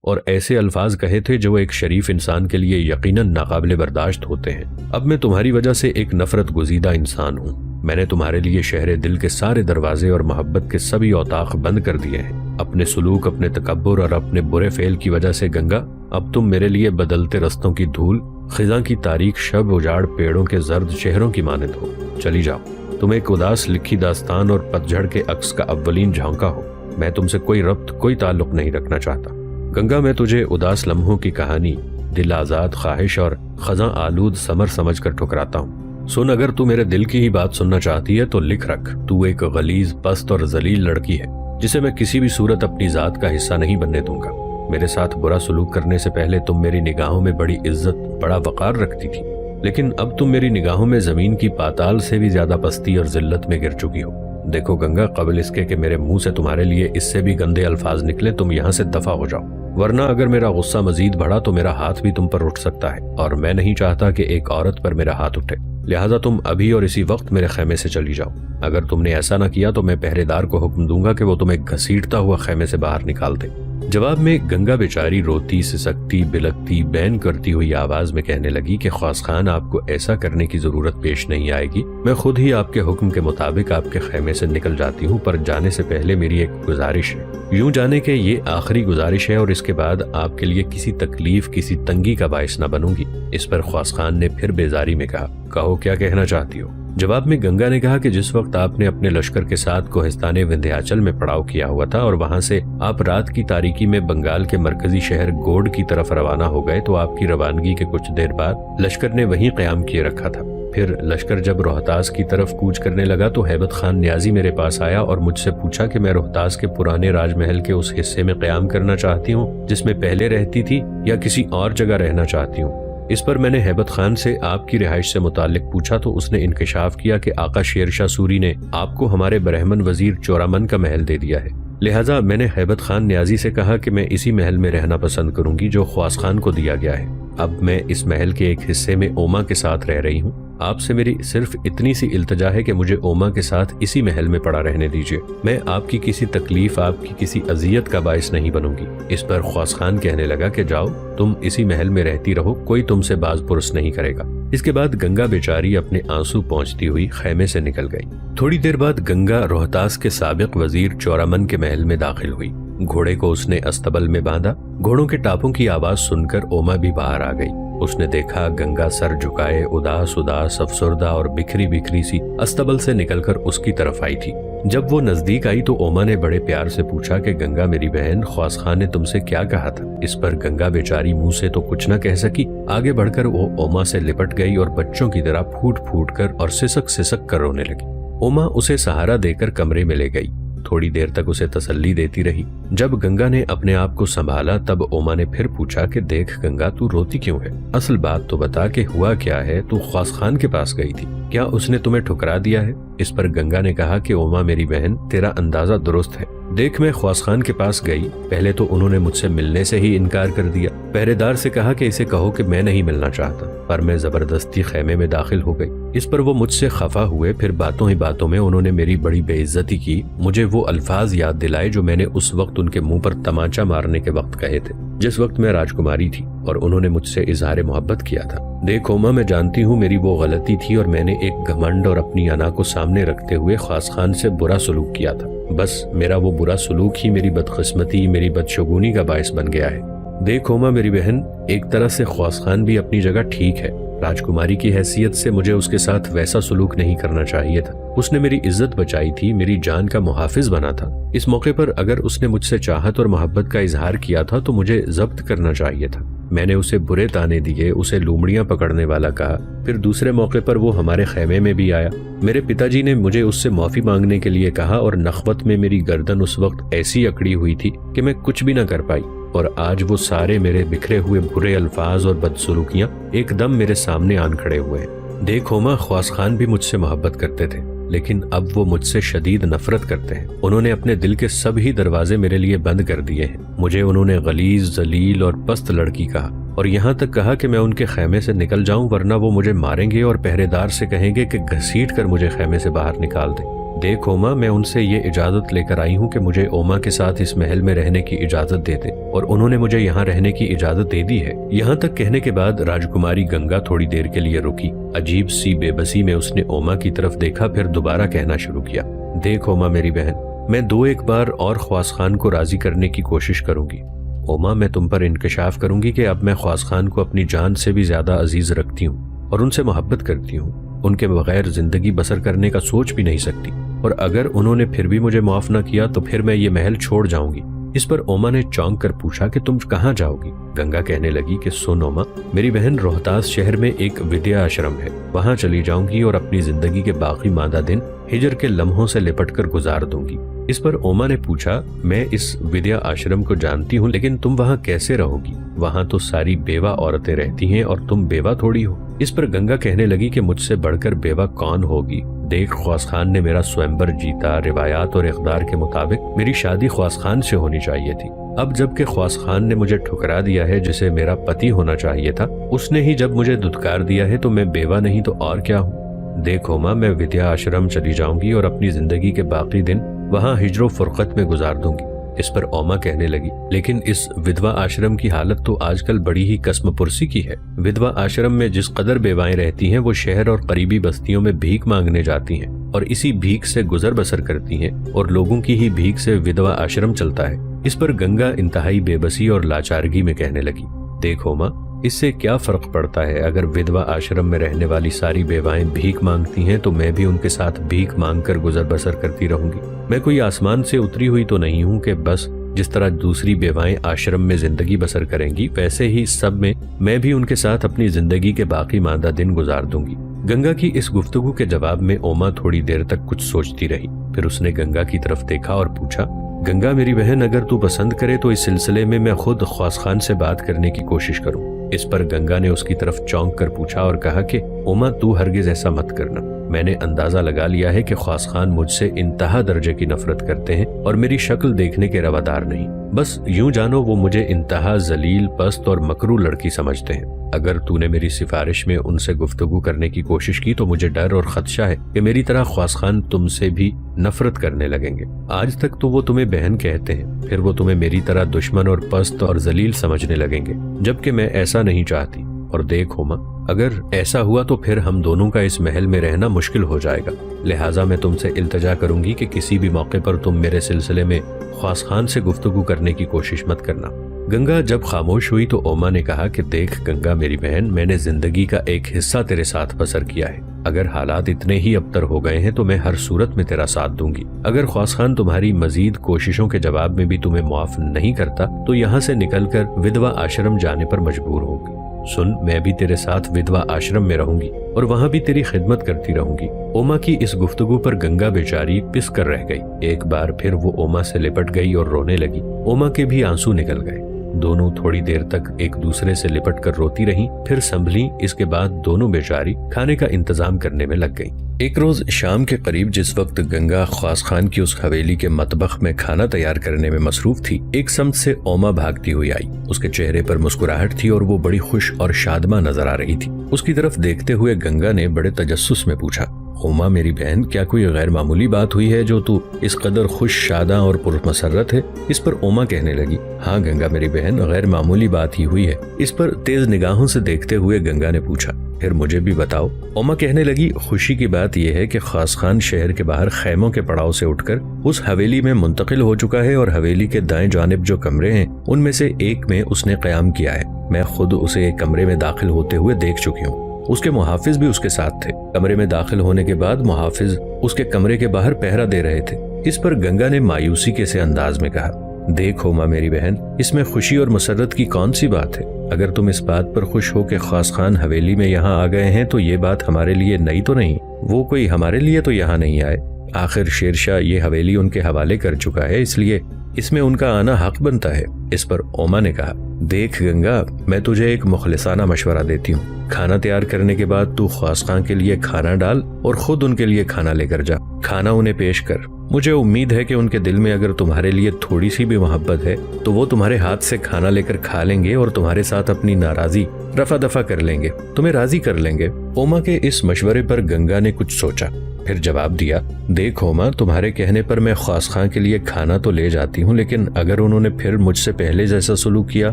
اور ایسے الفاظ کہے تھے جو ایک شریف انسان کے لیے یقیناً ناقابل برداشت ہوتے ہیں۔ اب میں تمہاری وجہ سے ایک نفرت گزیدہ انسان ہوں۔ میں نے تمہارے لیے شہر دل کے سارے دروازے اور محبت کے سبھی اوطاق بند کر دیے ہیں۔ اپنے سلوک، اپنے تکبر اور اپنے برے فعل کی وجہ سے گنگا اب تم میرے لیے بدلتے رستوں کی دھول، خزاں کی تاریک شب، اجاڑ پیڑوں کے زرد چہروں کی مانند ہو۔ چلی جاؤ، تم ایک اداس لکھی داستان اور پتجھڑ کے عکس کا اولین جھانکا ہو۔ میں تم سے کوئی ربط، کوئی تعلق نہیں رکھنا چاہتا۔ گنگا، میں تجھے اداس لمحوں کی کہانی، دل آزاد خواہش اور خزاں آلود ثمر سمجھ کر ٹھکراتا ہوں۔ سن، اگر تو میرے دل کی ہی بات سننا چاہتی ہے تو لکھ رکھ، تو ایک غلیظ، پست اور ذلیل لڑکی ہے جسے میں کسی بھی صورت اپنی ذات کا حصہ نہیں بننے دوں گا۔ میرے ساتھ برا سلوک کرنے سے پہلے تم میری نگاہوں میں بڑی عزت، بڑا وقار رکھتی تھی، لیکن اب تم میری نگاہوں میں زمین کی پاتال سے بھی زیادہ پستی اور ذلت میں گر چکی ہو۔ دیکھو گنگا، قبل اس کے کہ میرے منہ سے تمہارے لیے اس سے بھی گندے الفاظ نکلے، تم یہاں سے دفع ہو جاؤ، ورنہ اگر میرا غصہ مزید بڑھا تو میرا ہاتھ بھی تم پر اٹھ سکتا ہے، اور میں نہیں چاہتا کہ ایک عورت پر میرا ہاتھ اٹھے۔ لہٰذا تم ابھی اور اسی وقت میرے خیمے سے چلی جاؤ۔ اگر تم نے ایسا نہ کیا تو میں پہرے دار کو حکم دوں گا کہ وہ تمہیں گھسیٹتا ہوا خیمے سے باہر نکال دے۔ جواب میں گنگا بیچاری روتی، سسکتی، بلکتی، بین کرتی ہوئی آواز میں کہنے لگی کہ خواص خان، آپ کو ایسا کرنے کی ضرورت پیش نہیں آئے گی۔ میں خود ہی آپ کے حکم کے مطابق آپ کے خیمے سے نکل جاتی ہوں، پر جانے سے پہلے میری ایک گزارش ہے۔ یوں جانے کہ یہ آخری گزارش ہے اور اس کے بعد آپ کے لیے کسی تکلیف، کسی تنگی کا باعث نہ بنوں گی۔ اس پر خواص خان نے پھر بیزاری میں کہا، کہو کیا کہنا چاہتی ہو؟ جواب میں گنگا نے کہا کہ جس وقت آپ نے اپنے لشکر کے ساتھ کوہستان وندھیاچل میں پڑاؤ کیا ہوا تھا اور وہاں سے آپ رات کی تاریکی میں بنگال کے مرکزی شہر گوڈ کی طرف روانہ ہو گئے تو آپ کی روانگی کے کچھ دیر بعد لشکر نے وہیں قیام کیے رکھا تھا۔ پھر لشکر جب روہتاس کی طرف کوچ کرنے لگا تو ہیبت خان نیازی میرے پاس آیا اور مجھ سے پوچھا کہ میں روہتاس کے پرانے راج محل کے اس حصے میں قیام کرنا چاہتی ہوں جس میں پہلے رہتی تھی، یا کسی اور جگہ رہنا چاہتی ہوں۔ اس پر میں نے ہیبت خان سے آپ کی رہائش سے متعلق پوچھا تو اس نے انکشاف کیا کہ آقا شیر شاہ سوری نے آپ کو ہمارے برہمن وزیر چورامن کا محل دے دیا ہے۔ لہٰذا میں نے ہیبت خان نیازی سے کہا کہ میں اسی محل میں رہنا پسند کروں گی جو خواص خان کو دیا گیا ہے۔ اب میں اس محل کے ایک حصے میں اوما کے ساتھ رہ رہی ہوں۔ آپ سے میری صرف اتنی سی التجا ہے کہ مجھے اوما کے ساتھ اسی محل میں پڑا رہنے دیجیے۔ میں آپ کی کسی تکلیف، آپ کی کسی اذیت کا باعث نہیں بنوں گی۔ اس پر خواص خان کہنے لگا کہ جاؤ، تم اسی محل میں رہتی رہو، کوئی تم سے باز پرس نہیں کرے گا۔ اس کے بعد گنگا بیچاری اپنے آنسو پہنچتی ہوئی خیمے سے نکل گئی۔ تھوڑی دیر بعد گنگا روہتاس کے سابق وزیر چورامن کے محل میں داخل ہوئی۔ گھوڑے کو اس نے استبل میں باندھا۔ گھوڑوں کے ٹاپوں کی آواز سن کر اوما بھی باہر آ گئی۔ اس نے دیکھا گنگا سر جھکائے، اداس افسردہ اور بکھری بکھری سی استبل سے نکل کر اس کی طرف آئی تھی۔ جب وہ نزدیک آئی تو اوما نے بڑے پیار سے پوچھا کہ گنگا میری بہن، خواص خان نے تم سے کیا کہا تھا؟ اس پر گنگا بیچاری منہ سے تو کچھ نہ کہہ سکی۔ آگے بڑھ کر وہ اوما سے لپٹ گئی اور بچوں کی طرح پھوٹ پھوٹ کر اور سسک سسک کر رونے لگی۔ اوما اسے سہارا دے کر کمرے میں لے گئی۔ تھوڑی دیر تک اسے تسلی دیتی رہی۔ جب گنگا نے اپنے آپ کو سنبھالا تب اوما نے پھر پوچھا کہ دیکھ گنگا، تو روتی کیوں ہے؟ اصل بات تو بتا کہ ہوا کیا ہے؟ تو خواص خان کے پاس گئی تھی، کیا اس نے تمہیں ٹھکرا دیا ہے؟ اس پر گنگا نے کہا کہ اوما میری بہن، تیرا اندازہ درست ہے۔ دیکھ، میں خواص خان کے پاس گئی، پہلے تو انہوں نے مجھ سے ملنے سے ہی انکار کر دیا۔ پہرے دار سے کہا کہ اسے کہو کہ میں نہیں ملنا چاہتا، پر میں زبردستی خیمے میں داخل ہو گئی۔ اس پر وہ مجھ سے خفا ہوئے۔ پھر باتوں ہی باتوں میں انہوں نے میری بڑی بے عزتی کی، مجھے وہ الفاظ یاد دلائے جو میں نے اس وقت ان کے منہ پر تمانچہ مارنے کے وقت کہے تھے، جس وقت میں راجکماری تھی اور انہوں نے مجھ سے اظہار محبت کیا تھا۔ دیکھ اوما، میں جانتی ہوں میری وہ غلطی تھی اور میں نے ایک گھمنڈ اور اپنی انا کو سامنے رکھتے ہوئے خواص خان سے برا سلوک کیا تھا۔ بس میرا وہ برا سلوک ہی میری بدقسمتی، میری بدشگونی کا باعث بن گیا ہے۔ دیکھ اوما میری بہن، ایک طرح سے خواص خان بھی اپنی جگہ ٹھیک ہے۔ راجکماری کی حیثیت سے مجھے اس کے ساتھ ویسا سلوک نہیں کرنا چاہیے تھا۔ اس نے میری عزت بچائی تھی، میری جان کا محافظ بنا تھا۔ اس موقع پر اگر اس نے مجھ سے چاہت اور محبت کا اظہار کیا تھا تو مجھے ضبط کرنا چاہیے تھا۔ میں نے اسے برے تانے دیے، اسے لومڑیاں پکڑنے والا کہا۔ پھر دوسرے موقع پر وہ ہمارے خیمے میں بھی آیا۔ میرے پتا جی نے مجھے اس سے معافی مانگنے کے لیے کہا اور نخوت میں میری گردن اس وقت ایسی اکڑی ہوئی تھی کہ میں کچھ بھی نہ کر پائی، اور آج وہ سارے میرے بکھرے ہوئے برے الفاظ اور بدسلوکیاں ایک دم میرے سامنے آن کھڑے ہوئے ہیں۔ دیکھ اوما، خواص خان بھی مجھ سے محبت کرتے تھے، لیکن اب وہ مجھ سے شدید نفرت کرتے ہیں۔ انہوں نے اپنے دل کے سب ہی دروازے میرے لیے بند کر دیے ہیں۔ مجھے انہوں نے غلیظ، ذلیل اور پست لڑکی کہا، اور یہاں تک کہا کہ میں ان کے خیمے سے نکل جاؤں ورنہ وہ مجھے ماریں گے اور پہرے دار سے کہیں گے کہ گھسیٹ کر مجھے خیمے سے باہر نکال دیں۔ دیکھ اوما، میں ان سے یہ اجازت لے کر آئی ہوں کہ مجھے اوما کے ساتھ اس محل میں رہنے کی اجازت دے دے، اور انہوں نے مجھے یہاں رہنے کی اجازت دے دی ہے۔ یہاں تک کہنے کے بعد راجکماری گنگا تھوڑی دیر کے لیے رکی۔ عجیب سی بے بسی میں اس نے اوما کی طرف دیکھا، پھر دوبارہ کہنا شروع کیا، دیکھ اوما میری بہن، میں 2-1 بار اور خواص خان کو راضی کرنے کی کوشش کروں گی۔ اوما، میں تم پر انکشاف کروں گی کہ اب میں خواص خان کو اپنی جان سے بھی زیادہ عزیز رکھتی ہوں اور ان سے محبت کرتی ہوں۔ ان کے بغیر زندگی بسر کرنے کا سوچ بھی نہیں سکتی، اور اگر انہوں نے پھر بھی مجھے معاف نہ کیا تو پھر میں یہ محل چھوڑ جاؤں گی۔ اس پر اوما نے چونک کر پوچھا کہ تم کہاں جاؤ گی؟ گنگا کہنے لگی کہ سن اوما، میری بہن، روہتاس شہر میں ایک ودیا آشرم ہے، وہاں چلی جاؤں گی اور اپنی زندگی کے باقی ماندہ دن ہجر کے لمحوں سے لپٹ کر گزار دوں گی۔ اس پر اوما نے پوچھا، میں اس ودیا آشرم کو جانتی ہوں، لیکن تم وہاں کیسے رہو گی؟ وہاں تو ساری بیوہ عورتیں رہتی ہیں اور تم بیوہ تھوڑی ہو۔ اس پر گنگا کہنے لگی کہ مجھ سے بڑھ کر بیوہ کون ہوگی؟ دیکھ، خواص خان نے میرا سوئمبر جیتا، روایات اور اقدار کے مطابق میری شادی خواص خان سے ہونی چاہیے تھی۔ اب جب کہ خواص خان نے مجھے ٹھکرا دیا ہے جسے میرا پتی ہونا چاہیے تھا، اس نے ہی جب مجھے دھتکار دیا ہے تو میں بیوہ نہیں تو اور کیا ہوں؟ دیکھو ماں، میں ودیا آشرم چلی جاؤں گی اور اپنی زندگی کے باقی دن وہاں ہجر و فرقت میں گزار دوں گی۔ اس پر اوما کہنے لگی، لیکن اس ودوا آشرم کی حالت تو آج کل بڑی ہی قسم پرسی کی ہے۔ ودوا آشرم میں جس قدر بیوائیں رہتی ہیں وہ شہر اور قریبی بستیوں میں بھیک مانگنے جاتی ہیں اور اسی بھیک سے گزر بسر کرتی ہیں، اور لوگوں کی ہی بھیک سے ودوا آشرم چلتا ہے۔ اس پر گنگا انتہائی بے بسی اور لاچارگی میں کہنے لگی، دیکھو ماں، اس سے کیا فرق پڑتا ہے؟ اگر ودوا آشرم میں رہنے والی ساری بیوائیں بھیک مانگتی ہیں تو میں بھی ان کے ساتھ بھیک مانگ کر گزر بسر کرتی رہوں گی۔ میں کوئی آسمان سے اتری ہوئی تو نہیں ہوں کہ بس جس طرح دوسری بیوائیں آشرم میں زندگی بسر کریں گی ویسے ہی سب میں بھی ان کے ساتھ اپنی زندگی کے باقی ماندہ دن گزار دوں گی۔ گنگا کی اس گفتگو کے جواب میں اوما تھوڑی دیر تک کچھ سوچتی رہی، پھر اس نے گنگا کی طرف دیکھا اور پوچھا، گنگا میری بہن، اگر تو پسند کرے تو اس سلسلے میں خود خواص خان سے بات کرنے کی کوشش کروں۔ اس پر گنگا نے اس کی طرف چونک کر پوچھا اور کہا کہ اوما، تو ہرگز ایسا مت کرنا۔ میں نے اندازہ لگا لیا ہے کہ خواص خان مجھ سے انتہا درجے کی نفرت کرتے ہیں اور میری شکل دیکھنے کے روادار نہیں۔ بس یوں جانو وہ مجھے انتہا ذلیل، پست اور مکرو لڑکی سمجھتے ہیں۔ اگر تو نے میری سفارش میں ان سے گفتگو کرنے کی کوشش کی تو مجھے ڈر اور خدشہ ہے کہ میری طرح خواص خان تم سے بھی نفرت کرنے لگیں گے۔ آج تک تو وہ تمہیں بہن کہتے ہیں، پھر وہ تمہیں میری طرح دشمن اور پست اور ذلیل سمجھنے لگیں گے، جبکہ میں ایسا نہیں چاہتی۔ اور دیکھو ماں، اگر ایسا ہوا تو پھر ہم دونوں کا اس محل میں رہنا مشکل ہو جائے گا، لہٰذا میں تم سے التجا کروں گی کہ کسی بھی موقع پر تم میرے سلسلے میں خواص خان سے گفتگو کرنے کی کوشش مت کرنا۔ گنگا جب خاموش ہوئی تو اوما نے کہا کہ دیکھ گنگا میری بہن، میں نے زندگی کا ایک حصہ تیرے ساتھ بسر کیا ہے، اگر حالات اتنے ہی ابتر ہو گئے ہیں تو میں ہر صورت میں تیرا ساتھ دوں گی۔ اگر خواص خان تمہاری مزید کوششوں کے جواب میں بھی تمہیں معاف نہیں کرتا تو یہاں سے نکل کر ودوا آشرم جانے پر مجبور ہوگی۔ سن، میں بھی تیرے ساتھ ودوا آشرم میں رہوں گی اور وہاں بھی تیری خدمت کرتی رہوں گی۔ اوما کی اس گفتگو پر گنگا بیچاری پس کر رہ گئی۔ ایک بار پھر وہ اوما سے لپٹ گئی اور رونے لگی۔ اوما کے بھی آنسو نکل گئے۔ دونوں تھوڑی دیر تک ایک دوسرے سے لپٹ کر روتی رہیں، پھر سنبھلی۔ اس کے بعد دونوں بیچاری کھانے کا انتظام کرنے میں لگ گئیں۔ ایک روز شام کے قریب جس وقت گنگا خواص خان کی اس حویلی کے مطبخ میں کھانا تیار کرنے میں مصروف تھی، ایک سمت سے اوما بھاگتی ہوئی آئی۔ اس کے چہرے پر مسکراہٹ تھی اور وہ بڑی خوش اور شادماں نظر آ رہی تھی۔ اس کی طرف دیکھتے ہوئے گنگا نے بڑے تجسس میں پوچھا، اوما میری بہن، کیا کوئی غیر معمولی بات ہوئی ہے جو تو اس قدر خوش شاداں اور پرمسرت ہے؟ اس پر اوما کہنے لگی، ہاں گنگا میری بہن، غیر معمولی بات ہی ہوئی ہے۔ اس پر تیز نگاہوں سے دیکھتے ہوئے گنگا نے پوچھا، پھر مجھے بھی بتاؤ۔ اوما کہنے لگی، خوشی کی بات یہ ہے کہ خواص خان شہر کے باہر خیموں کے پڑاؤ سے اٹھ کر اس حویلی میں منتقل ہو چکا ہے اور حویلی کے دائیں جانب جو کمرے ہیں ان میں سے ایک میں اس نے قیام کیا ہے۔ میں خود اسے ایک کمرے میں داخل ہوتے ہوئے دیکھ چکی ہوں۔ اس کے محافظ بھی اس کے ساتھ تھے۔ کمرے میں داخل ہونے کے بعد محافظ اس کے کمرے کے باہر پہرا دے رہے تھے۔ اس پر گنگا نے مایوسی کے سے انداز میں کہا، دیکھو ماں میری بہن، اس میں خوشی اور مسرت کی کون سی بات ہے؟ اگر تم اس بات پر خوش ہو کہ خواص خان حویلی میں یہاں آ گئے ہیں تو یہ بات ہمارے لیے نئی تو نہیں۔ وہ کوئی ہمارے لیے تو یہاں نہیں آئے۔ آخر شیرشاہ یہ حویلی ان کے حوالے کر چکا ہے، اس لیے اس میں ان کا آنا حق بنتا ہے۔ اس پر اوما نے کہا، دیکھ گنگا، میں تجھے ایک مخلصانہ مشورہ دیتی ہوں۔ کھانا تیار کرنے کے بعد تو خواص خان کے لیے کھانا ڈال اور خود ان کے لیے کھانا لے کر جا۔ کھانا انہیں پیش کر۔ مجھے امید ہے کہ ان کے دل میں اگر تمہارے لیے تھوڑی سی بھی محبت ہے تو وہ تمہارے ہاتھ سے کھانا لے کر کھا لیں گے اور تمہارے ساتھ اپنی ناراضی رفع دفع کر لیں گے، تمہیں راضی کر لیں گے۔ اوما کے اس مشورے پر گنگا نے کچھ سوچا، پھر جواب دیا، دیکھ ہوما، تمہارے کہنے پر میں خواص خاں کے لیے کھانا تو لے جاتی ہوں، لیکن اگر انہوں نے پھر مجھ سے پہلے جیسا سلوک کیا،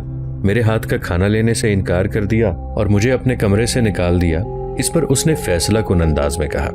میرے ہاتھ کا کھانا لینے سے انکار کر دیا اور مجھے اپنے کمرے سے نکال دیا۔ اس پر اس نے فیصلہ کن انداز میں کہا،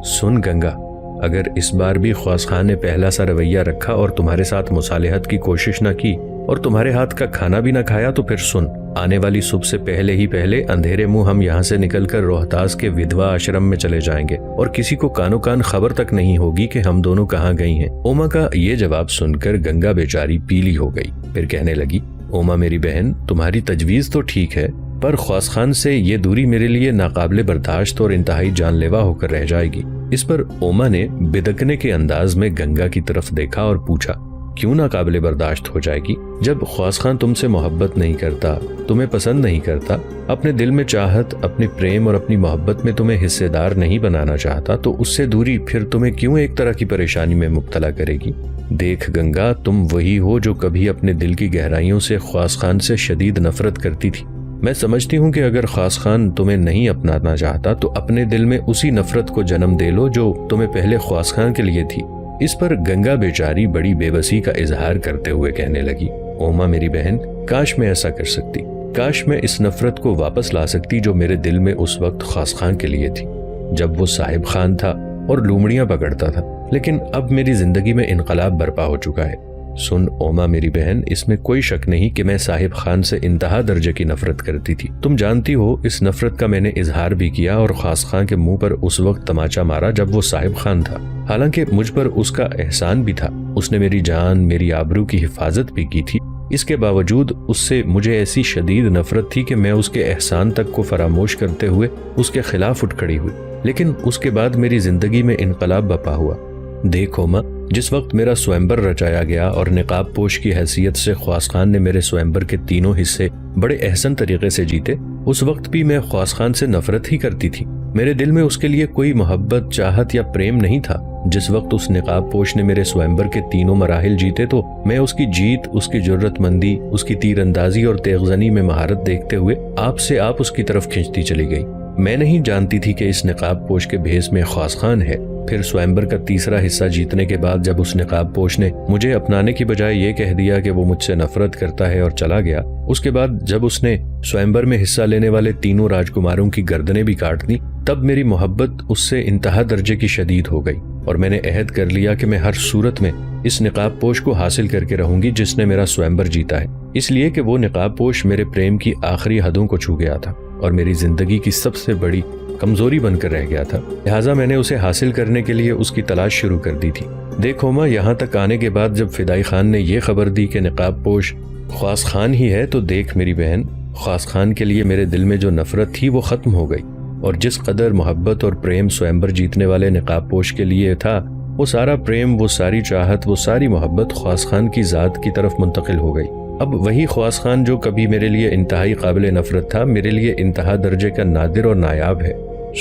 سن گنگا، اگر اس بار بھی خواص خاں نے پہلا سا رویہ رکھا اور تمہارے ساتھ مصالحت کی کوشش نہ کی اور تمہارے ہاتھ کا کھانا بھی نہ کھایا تو پھر سن، آنے والی صبح سے پہلے اندھیرے منہ ہم یہاں سے نکل کر روہتاس کے ودوا آشرم میں چلے جائیں گے اور کسی کو کانوں کان خبر تک نہیں ہوگی کہ ہم دونوں کہاں گئی ہیں۔ اوما کا یہ جواب سن کر گنگا بیچاری پیلی ہو گئی، پھر کہنے لگی، اوما میری بہن، تمہاری تجویز تو ٹھیک ہے، پر خواص خان سے یہ دوری میرے لیے ناقابل برداشت اور انتہائی جان لیوا ہو کر رہ جائے گی۔ اس پر اوما نے بدکنے کے انداز میں گنگا کی طرف دیکھا اور پوچھا، کیوں ناقابل برداشت ہو جائے گی؟ جب خواص خان تم سے محبت نہیں کرتا، تمہیں پسند نہیں کرتا، اپنے دل میں چاہت، اپنے پریم اور اپنی محبت میں تمہیں حصے دار نہیں بنانا چاہتا، تو اس سے دوری پھر تمہیں کیوں ایک طرح کی پریشانی میں مبتلا کرے گی؟ دیکھ گنگا، تم وہی ہو جو کبھی اپنے دل کی گہرائیوں سے خواص خان سے شدید نفرت کرتی تھی۔ میں سمجھتی ہوں کہ اگر خواص خان تمہیں نہیں اپنانا چاہتا تو اپنے دل میں اسی نفرت کو جنم دے لو جو تمہیں پہلے خواص خان کے لیے تھی۔ اس پر گنگا بیچاری بڑی بے بسی کا اظہار کرتے ہوئے کہنے لگی، اوما میری بہن، کاش میں ایسا کر سکتی، کاش میں اس نفرت کو واپس لا سکتی جو میرے دل میں اس وقت خواص خان کے لیے تھی جب وہ صاحب خان تھا اور لومڑیاں پکڑتا تھا، لیکن اب میری زندگی میں انقلاب برپا ہو چکا ہے۔ سن اوما میری بہن، اس میں کوئی شک نہیں کہ میں صاحب خان سے انتہا درجے کی نفرت کرتی تھی۔ تم جانتی ہو اس نفرت کا میں نے اظہار بھی کیا اور خواص خان کے منہ پر اس وقت تماچا مارا جب وہ صاحب خان تھا، حالانکہ مجھ پر اس کا احسان بھی تھا، اس نے میری جان، میری آبرو کی حفاظت بھی کی تھی۔ اس کے باوجود اس سے مجھے ایسی شدید نفرت تھی کہ میں اس کے احسان تک کو فراموش کرتے ہوئے اس کے خلاف اٹھ کھڑی ہوئی، لیکن اس کے بعد میری زندگی میں انقلاب برپا ہوا۔ دیکھو ماں، جس وقت میرا سوئمبر رچایا گیا اور نقاب پوش کی حیثیت سے خواص خان نے میرے سوئمبر کے تینوں حصے بڑے احسن طریقے سے جیتے، اس وقت بھی میں خواص خان سے نفرت ہی کرتی تھی۔ میرے دل میں اس کے لیے کوئی محبت، چاہت یا پریم نہیں تھا۔ جس وقت اس نقاب پوش نے میرے سوئمبر کے تینوں مراحل جیتے تو میں اس کی جیت، اس کی جرت مندی، اس کی تیر اندازی اور تیغ زنی میں مہارت دیکھتے ہوئے آپ سے آپ اس کی طرف کھینچتی چلی گئی۔ میں نہیں جانتی تھی کہ اس نقاب پوش کے بھیس میں خواص خان ہے۔ پھر سوئمبر کا تیسرا حصہ جیتنے کے بعد جب اس نقاب پوش نے مجھے اپنانے کی بجائے یہ کہہ دیا کہ وہ مجھ سے نفرت کرتا ہے اور چلا گیا، اس کے بعد جب اس نے سوئمبر میں حصہ لینے والے تینوں راجکماروں کی گردنیں بھی کاٹ دی، تب میری محبت اس سے انتہا درجے کی شدید ہو گئی اور میں نے عہد کر لیا کہ میں ہر صورت میں اس نقاب پوش کو حاصل کر کے رہوں گی جس نے میرا سوئمبر جیتا ہے، اس لیے کہ وہ نقاب پوش میرے پریم کی آخری حدوں کو چھو گیا تھا اور میری زندگی کی سب سے بڑی کمزوری بن کر رہ گیا تھا، لہٰذا میں نے اسے حاصل کرنے کے لیے اس کی تلاش شروع کر دی تھی۔ دیکھو ماں، یہاں تک آنے کے بعد جب فدائی خان نے یہ خبر دی کہ نقاب پوش خواص خان ہی ہے، تو دیکھ میری بہن، خواص خان کے لیے میرے دل میں جو نفرت تھی وہ ختم ہو گئی، اور جس قدر محبت اور پریم سوئمبر جیتنے والے نقاب پوش کے لیے تھا، وہ سارا پریم، وہ ساری چاہت، وہ ساری محبت خواص خان کی ذات کی طرف منتقل ہو گئی۔ اب وہی خواص خان جو کبھی میرے لیے انتہائی قابل نفرت تھا، میرے لیے انتہا درجے کا نادر اور نایاب ہے۔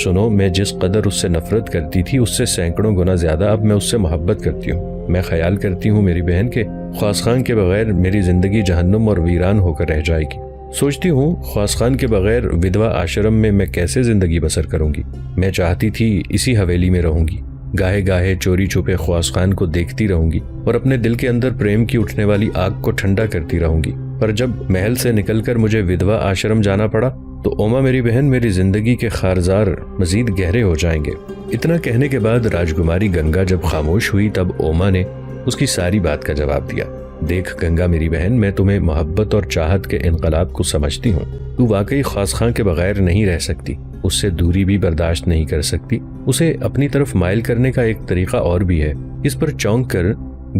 سنو، میں جس قدر اس سے نفرت کرتی تھی اس سے سینکڑوں گنا زیادہ اب میں اس سے محبت کرتی ہوں۔ میں خیال کرتی ہوں میری بہن کہ خواص خان کے بغیر میری زندگی جہنم اور ویران ہو کر رہ جائے گی۔ سوچتی ہوں خواص خان کے بغیر ودوا آشرم میں کیسے زندگی بسر کروں گی۔ میں چاہتی تھی اسی حویلی میں رہوں گی، گاہے گاہے چوری چھپے خواص خان کو دیکھتی رہوں گی اور اپنے دل کے اندر پریم کی اٹھنے والی آگ کو ٹھنڈا کرتی رہوں گی۔ پر جب محل سے نکل کر مجھے ودوا آشرم جانا پڑا تو اوما میری بہن، میری زندگی کے خارزار مزید گہرے ہو جائیں گے۔ اتنا کہنے کے بعد راجکماری گنگا جب خاموش ہوئی تب اوما نے اس کی ساری بات کا جواب دیا۔ دیکھ گنگا میری بہن، میں تمہیں محبت اور چاہت کے انقلاب کو سمجھتی ہوں۔ تو واقعی خواص خان کے بغیر نہیں رہ سکتی، اس سے دوری بھی برداشت نہیں کر سکتی، اسے اپنی طرف مائل کرنے کا ایک طریقہ اور بھی ہے۔ اس پر چونک کر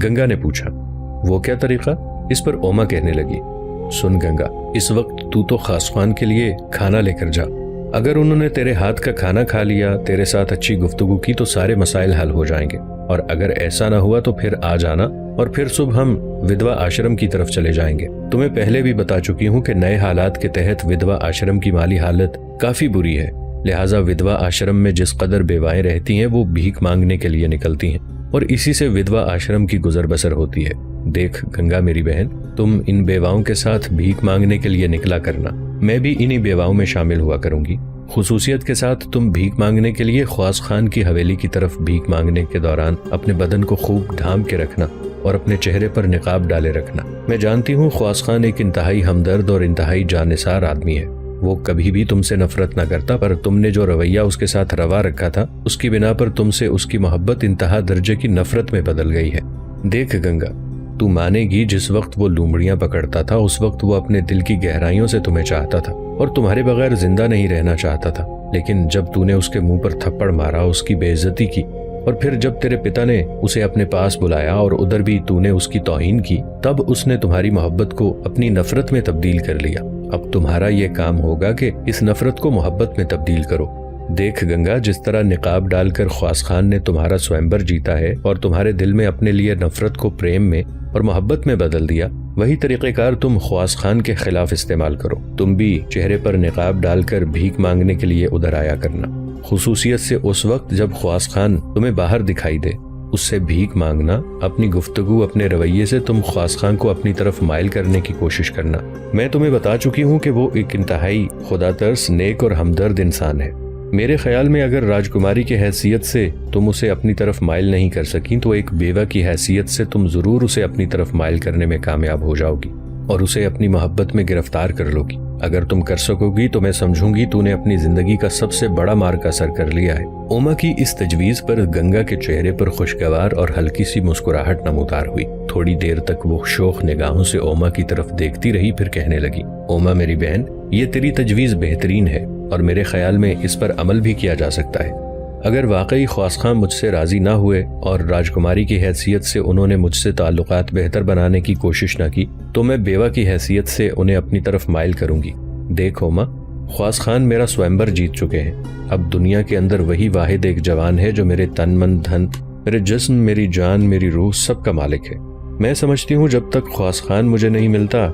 گنگا نے پوچھا، وہ کیا طریقہ؟ اس پر اوما کہنے لگی، سن گنگا، اس وقت تو خواص خان کے لیے کھانا لے کر جا۔ اگر انہوں نے تیرے ہاتھ کا کھانا کھا لیا، تیرے ساتھ اچھی گفتگو کی تو سارے مسائل حل ہو جائیں گے، اور اگر ایسا نہ ہوا تو پھر آ جانا اور پھر صبح ہم ودوا آشرم کی طرف چلے جائیں گے۔ تمہیں پہلے بھی بتا چکی ہوں کہ نئے حالات کے تحت ودوا آشرم کی مالی حالت کافی بری ہے، لہٰذا ودوا آشرم میں جس قدر بیوائیں رہتی ہیں وہ بھیک مانگنے کے لیے نکلتی ہیں اور اسی سے ودوا آشرم کی گزر بسر ہوتی ہے۔ دیکھ گنگا میری بہن، تم ان بیواؤں کے ساتھ بھیک مانگنے کے لیے نکلا کرنا، میں بھی انہی بیواؤں میں شامل ہوا کروں گی۔ خصوصیت کے ساتھ تم بھیک مانگنے کے لیے خواص خان کی حویلی کی طرف بھیک مانگنے کے دوران اپنے بدن کو خوب ڈھانپ کے رکھنا اور اپنے چہرے پر نقاب ڈالے رکھنا۔ میں جانتی ہوں خواص خان ایک انتہائی ہمدرد اور انتہائی جانثار آدمی ہے۔ وہ کبھی بھی تم سے نفرت نہ کرتا، پر تم نے جو رویہ اس کے ساتھ روا رکھا تھا اس کی بنا پر تم سے اس کی محبت انتہا درجے کی نفرت میں بدل گئی ہے۔ دیکھ گنگا، تو مانے گی جس وقت وہ لومڑیاں پکڑتا تھا اس وقت وہ اپنے دل کی گہرائیوں سے تمہیں چاہتا تھا اور تمہارے بغیر زندہ نہیں رہنا چاہتا تھا، لیکن جب تو نے اس کے منہ پر تھپڑ مارا، اس کی بے عزتی کی، اور پھر جب تیرے پتا نے اسے اپنے پاس بلایا اور ادھر بھی تو نے اس کی توہین کی، تب اس نے تمہاری محبت کو اپنی نفرت میں تبدیل کر لیا۔ اب تمہارا یہ کام ہوگا کہ اس نفرت کو محبت میں تبدیل کرو۔ دیکھ گنگا، جس طرح نقاب ڈال کر خواص خان نے تمہارا سوئمبر جیتا ہے اور تمہارے دل میں اپنے لیے نفرت کو پریم میں اور محبت میں بدل دیا، وہی طریقہ کار تم خواص خان کے خلاف استعمال کرو۔ تم بھی چہرے پر نقاب ڈال کر بھیک مانگنے کے لیے ادھر آیا کرنا، خصوصیت سے اس وقت جب خواص خان تمہیں باہر دکھائی دے، اس سے بھیک مانگنا۔ اپنی گفتگو، اپنے رویے سے تم خواص خان کو اپنی طرف مائل کرنے کی کوشش کرنا۔ میں تمہیں بتا چکی ہوں کہ وہ ایک انتہائی خدا ترس، نیک اور ہمدرد انسان ہے۔ میرے خیال میں اگر راجکماری کی حیثیت سے تم اسے اپنی طرف مائل نہیں کر سکیں تو ایک بیوہ کی حیثیت سے تم ضرور اسے اپنی طرف مائل کرنے میں کامیاب ہو جاؤ گی اور اسے اپنی محبت میں گرفتار کر لو گی۔ اگر تم کر سکو گی تو میں سمجھوں گی تو نے اپنی زندگی کا سب سے بڑا مارکا سر کر لیا ہے۔ اوما کی اس تجویز پر گنگا کے چہرے پر خوشگوار اور ہلکی سی مسکراہٹ نمودار ہوئی۔ تھوڑی دیر تک وہ شوخ نگاہوں سے اوما کی طرف دیکھتی رہی، پھر کہنے لگی، اوما میری بہن، یہ تیری تجویز بہترین ہے اور میرے خیال میں اس پر عمل بھی کیا جا سکتا ہے۔ اگر واقعی خواص خان مجھ سے راضی نہ ہوئے اور راجکماری کی حیثیت سے انہوں نے مجھ سے تعلقات بہتر بنانے کی کوشش نہ کی تو میں بیوہ کی حیثیت سے انہیں اپنی طرف مائل کروں گی۔ دیکھو ماں، خواص خان میرا سوئمبر جیت چکے ہیں۔ اب دنیا کے اندر وہی واحد ایک جوان ہے جو میرے تن من دھن، میرے جسم، میری جان، میری روح سب کا مالک ہے۔ میں سمجھتی ہوں جب تک خواص خان مجھے نہیں ملتا،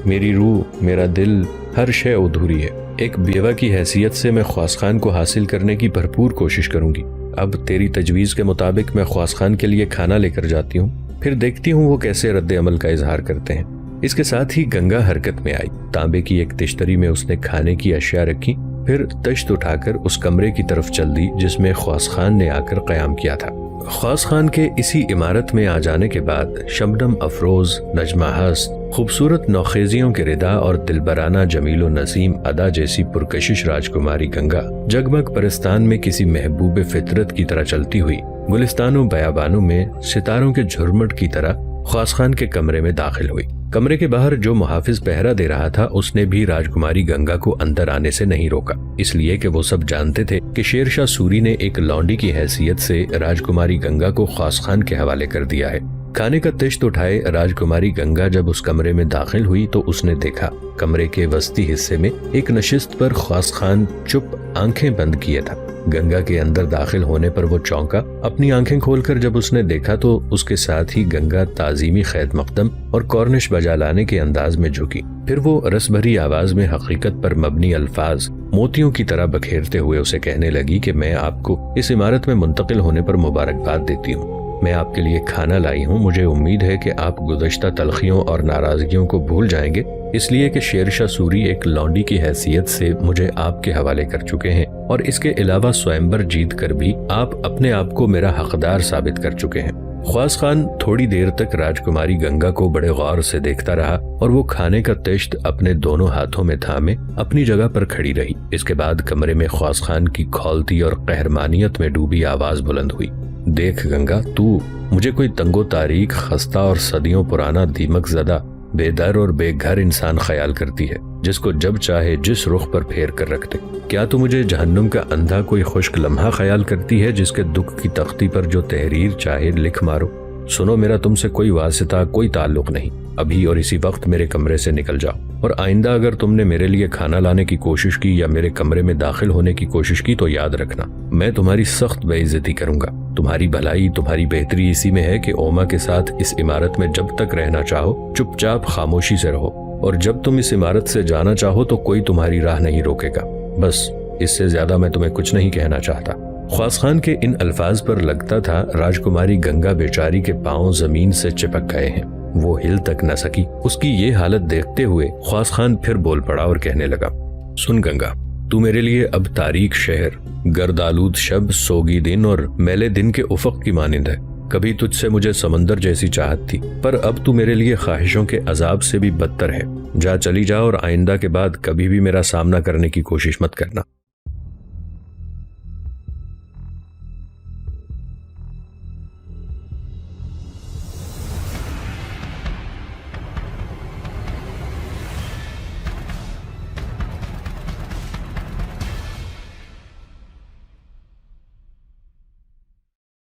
میری روح، میرا دل، ہر شے ادھوری ہے۔ ایک بیوہ کی حیثیت سے میں خواص خان کو حاصل کرنے کی بھرپور کوشش کروں گی۔ اب تیری تجویز کے مطابق میں خواص خان کے لیے کھانا لے کر جاتی ہوں، پھر دیکھتی ہوں وہ کیسے رد عمل کا اظہار کرتے ہیں۔ اس کے ساتھ ہی گنگا حرکت میں آئی۔ تانبے کی ایک تشتری میں اس نے کھانے کی اشیاء رکھی، پھر تشت اٹھا کر اس کمرے کی طرف چل دی جس میں خواص خان نے آ کر قیام کیا تھا۔ خواص خان کے اسی عمارت میں آ جانے کے بعد شبنم افروز، نجمہ ہست، خوبصورت نوخیزیوں کے ردا اور دلبرانہ جمیل و نسیم ادا جیسی پرکشش راجکماری گنگا جگمگ پرستان میں کسی محبوب فطرت کی طرح چلتی ہوئی گلستانوں بیابانوں میں ستاروں کے جھرمٹ کی طرح خواص خان کے کمرے میں داخل ہوئی۔ کمرے کے باہر جو محافظ پہرا دے رہا تھا اس نے بھی راجکماری گنگا کو اندر آنے سے نہیں روکا، اس لیے کہ وہ سب جانتے تھے کہ شیر شاہ سوری نے ایک لونڈی کی حیثیت سے راجکماری گنگا کو خواص خان کے حوالے کر دیا ہے۔ کھانے کا تشت اٹھائے راجکماری گنگا جب اس کمرے میں داخل ہوئی تو اس نے دیکھا کمرے کے وسطی حصے میں ایک نشست پر خواص خان چپ آنکھیں بند کیے تھا۔ گنگا کے اندر داخل ہونے پر وہ چونکا۔ اپنی آنکھیں کھول کر جب اس نے دیکھا تو اس کے ساتھ ہی گنگا تعظیمی خید مقدم اور کورنش بجا لانے کے انداز میں جھکی، پھر وہ رس بھری آواز میں حقیقت پر مبنی الفاظ موتیوں کی طرح بکھیرتے ہوئے اسے کہنے لگی کہ میں آپ کو اس عمارت میں منتقل ہونے پر مبارکباد دیتی ہوں۔ میں آپ کے لیے کھانا لائی ہوں۔ مجھے امید ہے کہ آپ گزشتہ تلخیوں اور ناراضگیوں کو بھول جائیں گے، اس لیے کہ شیر شاہ سوری ایک لونڈی کی حیثیت سے مجھے آپ کے حوالے کر چکے ہیں اور اس کے علاوہ سوئمبر جیت کر بھی آپ اپنے آپ کو میرا حقدار ثابت کر چکے ہیں۔ خواص خان تھوڑی دیر تک راجکماری گنگا کو بڑے غور سے دیکھتا رہا اور وہ کھانے کا تشت اپنے دونوں ہاتھوں میں تھامے اپنی جگہ پر کھڑی رہی۔ اس کے بعد کمرے میں خواص خان کی کھولتی اور قہرمانیت میں ڈوبی آواز بلند ہوئی، دیکھ گنگا، تو مجھے کوئی تنگ و تاریک، خستہ اور صدیوں پرانا دیمک زدہ، بے در اور بے گھر انسان خیال کرتی ہے جس کو جب چاہے جس رخ پر پھیر کر رکھ دے۔ کیا تو مجھے جہنم کا اندھا کوئی خشک لمحہ خیال کرتی ہے جس کے دکھ کی تختی پر جو تحریر چاہے لکھ مارو؟ سنو، میرا تم سے کوئی واسطہ، کوئی تعلق نہیں۔ ابھی اور اسی وقت میرے کمرے سے نکل جاؤ، اور آئندہ اگر تم نے میرے لیے کھانا لانے کی کوشش کی یا میرے کمرے میں داخل ہونے کی کوشش کی تو یاد رکھنا میں تمہاری سخت بے عزتی کروں گا۔ تمہاری بھلائی، تمہاری بہتری اسی میں ہے کہ اوما کے ساتھ اس عمارت میں جب تک رہنا چاہو چپ چاپ خاموشی سے رہو، اور جب تم اس عمارت سے جانا چاہو تو کوئی تمہاری راہ نہیں روکے گا۔ بس اس سے زیادہ میں تمہیں کچھ نہیں کہنا چاہتا۔ خواص خان کے ان الفاظ پر لگتا تھا راجکماری گنگا بیچاری کے پاؤں زمین سے چپک گئے ہیں، وہ ہل تک نہ سکی۔ اس کی یہ حالت دیکھتے ہوئے خواص خان پھر بول پڑا اور کہنے لگا، سن گنگا، تو میرے لیے اب تاریک شہر، گرد آلود شب، سوگی دن اور میلے دن کے افق کی مانند ہے۔ کبھی تجھ سے مجھے سمندر جیسی چاہت تھی، پر اب تو میرے لیے خواہشوں کے عذاب سے بھی بدتر ہے۔ جا چلی جا اور آئندہ کے بعد کبھی بھی میرا سامنا کرنے کی کوشش مت کرنا۔